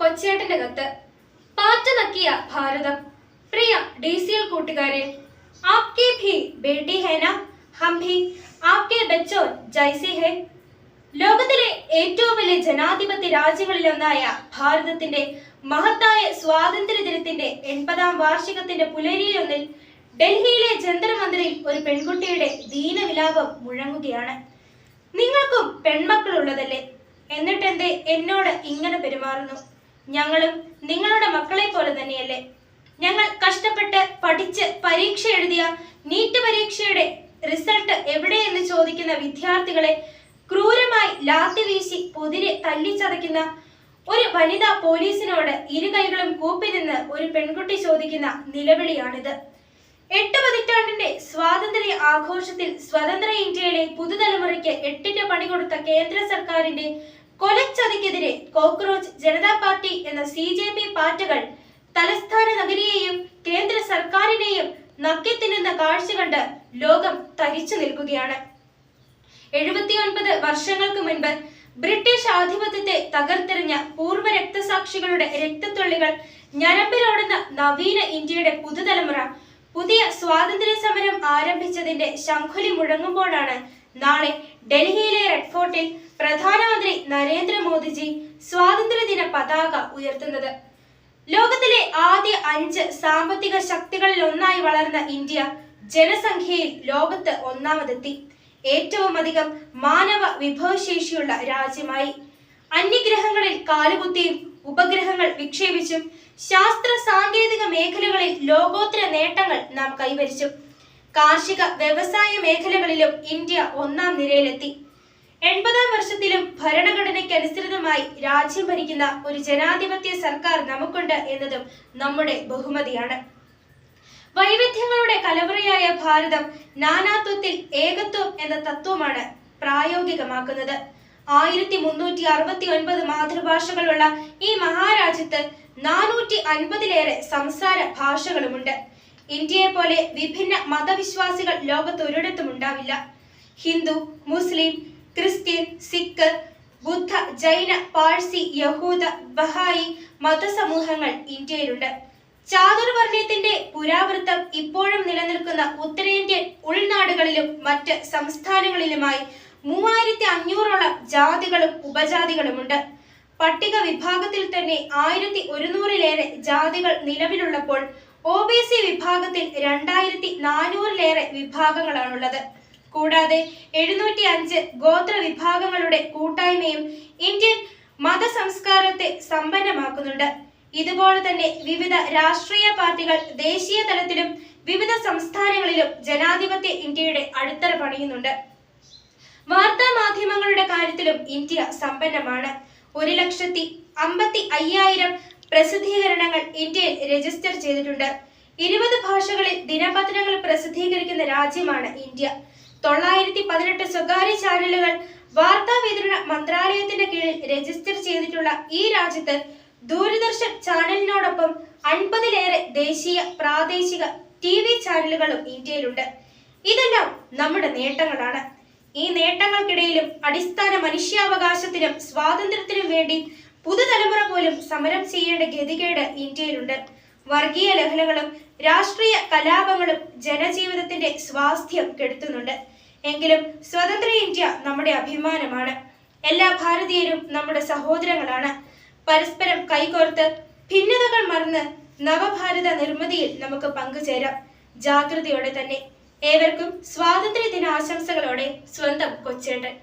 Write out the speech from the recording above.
കൊച്ചേട്ടന്റെ കത്ത്. പാറ്റ നക്കിയ ഭാരതം. പ്രിയ DCL കൂട്ടുകാരെ, ആപ്കി ഭി ബേട്ടി ഹൈ നാ, ഹം ഭി ആപ്കെ ബച്ചോൻ ജൈസി ഹൈ. ലോകത്തിലെ ഏറ്റവും വലിയ ജനാധിപത്യ രാജ്യങ്ങളിലൊന്നായ ഭാരതത്തിന്റെ മഹത്തായ സ്വാതന്ത്ര്യ ദിനത്തിന്റെ 80ാം വാർഷികത്തിന്റെ പുലരിയിലൊന്നിൽ ഡൽഹിയിലെ ജന്തർ മന്ദിറിൽ ഒരു പെൺകുട്ടിയുടെ ദീനവിലാപം മുഴങ്ങുകയാണ്. നിങ്ങൾക്കും പെൺമക്കളുള്ളതല്ലേ? എന്നിട്ടെന്തേ എന്നോട് ഇങ്ങനെ പെരുമാറുന്നു? ഞങ്ങളും നിങ്ങളുടെ മക്കളെ പോലെ തന്നെയല്ലേ? ഞങ്ങൾ കഷ്ടപ്പെട്ട് പഠിച്ച് പരീക്ഷ എഴുതിയ നീറ്റ് പരീക്ഷയുടെ റിസൾട്ട് എവിടെയെന്ന് ചോദിക്കുന്ന വിദ്യാർത്ഥികളെ ക്രൂരമായി ലാത്തി വീശി പൊതിരെ തല്ലിച്ചതയ്ക്കുന്ന ഒരു വനിതാ പോലീസിനോട് ഇരുകൈകളും കൂപ്പി നിന്ന് ഒരു പെൺകുട്ടി ചോദിക്കുന്ന നിലവിളിയാണിത്. 8 പതിറ്റാണ്ടിന്റെ സ്വാതന്ത്ര്യ ആഘോഷത്തിൽ സ്വതന്ത്ര ഇന്ത്യയിലെ പുതുതലമുറയ്ക്ക് 8ന്റെ പണി കൊടുത്ത കേന്ദ്ര സർക്കാരിന്റെ കൊലച്ചതിക്കെതിരെ കോക്രോച്ച് ജനതാ പാർട്ടി എന്ന CJP പാറ്റകൾ തലസ്ഥാന നഗരിയെയും കേന്ദ്ര സർക്കാരിനെയും നക്കിത്തിന്നുന്ന കാഴ്ച കണ്ട് ലോകം തരിച്ചു നിൽക്കുകയാണ്. 79 വർഷങ്ങൾക്ക് മുൻപ് ബ്രിട്ടീഷ് ആധിപത്യത്തെ തകർത്തെറിഞ്ഞ പൂർവ്വ രക്തസാക്ഷികളുടെ രക്തത്തുള്ളികൾ ഞരമ്പിലോടുന്ന നവീന ഇന്ത്യയുടെ പുതുതലമുറ പുതിയ സ്വാതന്ത്ര്യ സമരം ആരംഭിച്ചതിന്റെ ശംഖുലി മുഴങ്ങുമ്പോഴാണ് നാളെ ഡൽഹിയിലെ റെഡ് ഫോർട്ടിൽ പ്രധാനമന്ത്രി നരേന്ദ്രമോദിജി സ്വാതന്ത്ര്യദിന പതാക ഉയർത്തുന്നത്. ലോകത്തിലെ ആദ്യ 5 സാമ്പത്തിക ശക്തികളിൽ ഒന്നായി വളർന്ന ഇന്ത്യ ജനസംഖ്യയിൽ ലോകത്ത് ഒന്നാമതെത്തി. ഏറ്റവും അധികം മാനവ വിഭവശേഷിയുള്ള രാജ്യമായി. അന്യഗ്രഹങ്ങളിൽ കാലുകുത്തിയും ഉപഗ്രഹങ്ങൾ വിക്ഷേപിച്ചും ശാസ്ത്ര സാങ്കേതിക മേഖലകളിൽ ലോകോത്തര നേട്ടങ്ങൾ നാം കൈവരിച്ചു. കാർഷിക വ്യവസായ മേഖലകളിലും ഇന്ത്യ ഒന്നാം നിരയിലെത്തി. 80ാം വർഷത്തിലും ഭരണഘടനയ്ക്കനുസൃതമായി രാജ്യം ഭരിക്കുന്ന ഒരു ജനാധിപത്യ സർക്കാർ നമുക്കുണ്ട് എന്നതും നമ്മുടെ ബഹുമതിയാണ്. വൈവിധ്യങ്ങളുടെ കലവറയായ ഭാരതം നാനാത്വത്തിൽ ഏകത്വം എന്ന തത്വമാണ് പ്രായോഗികമാക്കുന്നത്. 1369 മാതൃഭാഷകളുള്ള ഈ മഹാരാജ്യത്ത് 450-ലേറെ സംസാര ഭാഷകളുമുണ്ട്. ഇന്ത്യയെ പോലെ വിഭിന്ന മതവിശ്വാസികൾ ലോകത്തൊരിടത്തും ഉണ്ടാവില്ല. ഹിന്ദു, മുസ്ലിം, ക്രിസ്ത്യൻ, സിഖ്, ബുദ്ധ, ജൈന, പാഴ്സി, യഹൂദ, ബഹായി മതസമൂഹങ്ങൾ ഇന്ത്യയിലുണ്ട്. ചാതുർവർണ്ണയത്തിന്റെ പുരാവൃത്തം ഇപ്പോഴും നിലനിൽക്കുന്ന ഉത്തരേന്ത്യൻ ഉൾനാടുകളിലും മറ്റ് സംസ്ഥാനങ്ങളിലുമായി 3500ഓളം ജാതികളും ഉപജാതികളുമുണ്ട്. പട്ടിക വിഭാഗത്തിൽ തന്നെ 1100-ലേറെ ജാതികൾ നിലവിലുള്ളപ്പോൾ OBC വിഭാഗത്തിൽ 2400-ലേറെ വിഭാഗങ്ങളാണുള്ളത്. കൂടാതെ 705 ഗോത്ര വിഭാഗങ്ങളുടെ കൂട്ടായ്മയും ഇന്ത്യൻ മതസംസ്കാരത്തെ സമ്പന്നമാക്കുന്നുണ്ട്. ഇതുപോലെ തന്നെ വിവിധ രാഷ്ട്രീയ പാർട്ടികൾ ദേശീയ തലത്തിലും വിവിധ സംസ്ഥാനങ്ങളിലും ജനാധിപത്യ ഇന്ത്യയുടെ അടിത്തറ പണിയുന്നുണ്ട്. വാർത്താ മാധ്യമങ്ങളുടെ കാര്യത്തിലും ഇന്ത്യ സമ്പന്നമാണ്. 1,55,000 പ്രസിദ്ധീകരണങ്ങൾ ഇന്ത്യയിൽ രജിസ്റ്റർ ചെയ്തിട്ടുണ്ട്. 20 ഭാഷകളിൽ ദിനപത്രങ്ങൾ പ്രസിദ്ധീകരിക്കുന്ന രാജ്യമാണ് ഇന്ത്യ. 918 സ്വകാര്യ ചാനലുകൾ വാർത്താ വിതരണ മന്ത്രാലയത്തിന്റെ കീഴിൽ രജിസ്റ്റർ ചെയ്തിട്ടുള്ള ഈ രാജ്യത്ത് ദൂരദർശൻ ചാനലിനോടൊപ്പം 50-ലേറെ ദേശീയ പ്രാദേശിക TV ചാനലുകളും ഇന്ത്യയിലുണ്ട്. ഇതെല്ലാം നമ്മുടെ നേട്ടങ്ങളാണ്. ഈ നേട്ടങ്ങൾക്കിടയിലും അടിസ്ഥാന മനുഷ്യാവകാശത്തിനും സ്വാതന്ത്ര്യത്തിനും വേണ്ടി പുതുതലമുറ പോലും സമരം ചെയ്യേണ്ട ഗതികേട് ഇന്ത്യയിലുണ്ട്. വർഗീയ ലഹളകളും രാഷ്ട്രീയ കലാപങ്ങളും ജനജീവിതത്തിന്റെ സ്വാസ്ഥ്യം കെടുത്തുന്നുണ്ട്. എങ്കിലും സ്വതന്ത്ര ഇന്ത്യ നമ്മുടെ അഭിമാനമാണ്. എല്ലാ ഭാരതീയരും നമ്മുടെ സഹോദരങ്ങളാണ്. പരസ്പരം കൈകോർത്ത് ഭിന്നതകൾ മറന്ന് നവഭാരത നിർമ്മിതിയിൽ നമുക്ക് പങ്കുചേരാം, ജാഗ്രതയോടെ തന്നെ. ഏവർക്കും സ്വാതന്ത്ര്യ ദിനാശംസകളോടെ സ്വന്തം കൊച്ചേട്ടൻ.